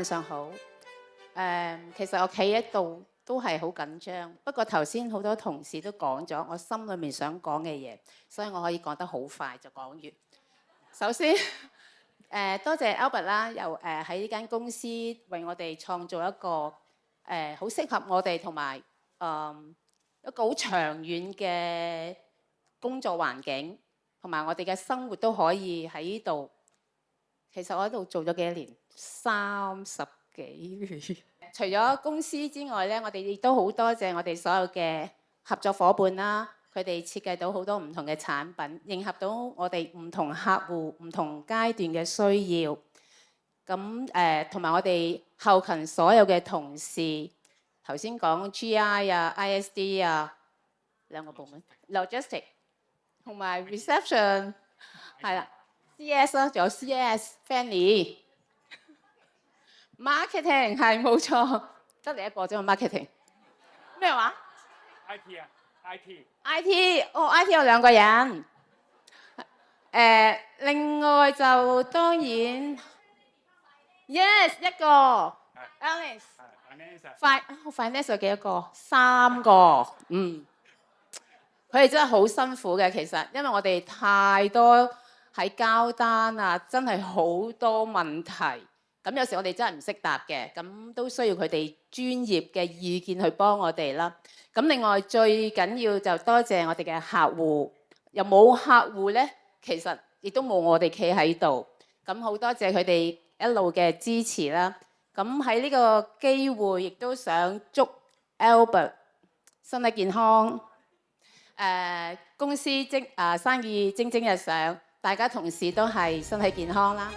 晚上好。其實我企喺度都係好緊張，不過頭先好多同事都講咗我心裏面想講嘅嘢，所以我可以講得好快就講完。首先，多謝 Albert 啦，又喺呢間公司為我哋創造一個好適合我哋同埋一個好長遠嘅工作環境，同埋我哋嘅生活都可以喺呢度。其實我喺度做咗幾多年？30幾年。除咗公司之外咧，我哋亦都好多謝我哋所有嘅合作伙伴啦。佢哋設計到好多唔同嘅產品，迎合到我哋唔同客戶唔同階段嘅需要。咁同埋我哋後勤所有嘅同事，頭先講 GI 啊、ISD 啊兩個部門 ，Logistic 同埋 Reception 係啦。CS 啦，仲有 CS、Fanny、Marketing 係冇錯，得你一個啫嘛 Marketing。咩話 ？IT 啊 ，IT 哦 IT 有2個人。另外就當然 Yes 一個 Alice。Finance 有幾多個？3個。佢哋真係好辛苦嘅，其實因為我哋太多喺交單啊，真係好多問題。咁有時我哋真係唔識答嘅，咁都需要佢哋專業嘅意見去幫我哋啦。咁另外最緊要就多謝我哋嘅客戶，又冇客戶呢，其實亦都冇我哋企喺度。咁好多謝佢哋一路嘅支持啦。咁喺呢個機會，亦都想祝 Albert 身體健康。公司生意蒸蒸日上，大家同事都係身體健康啦。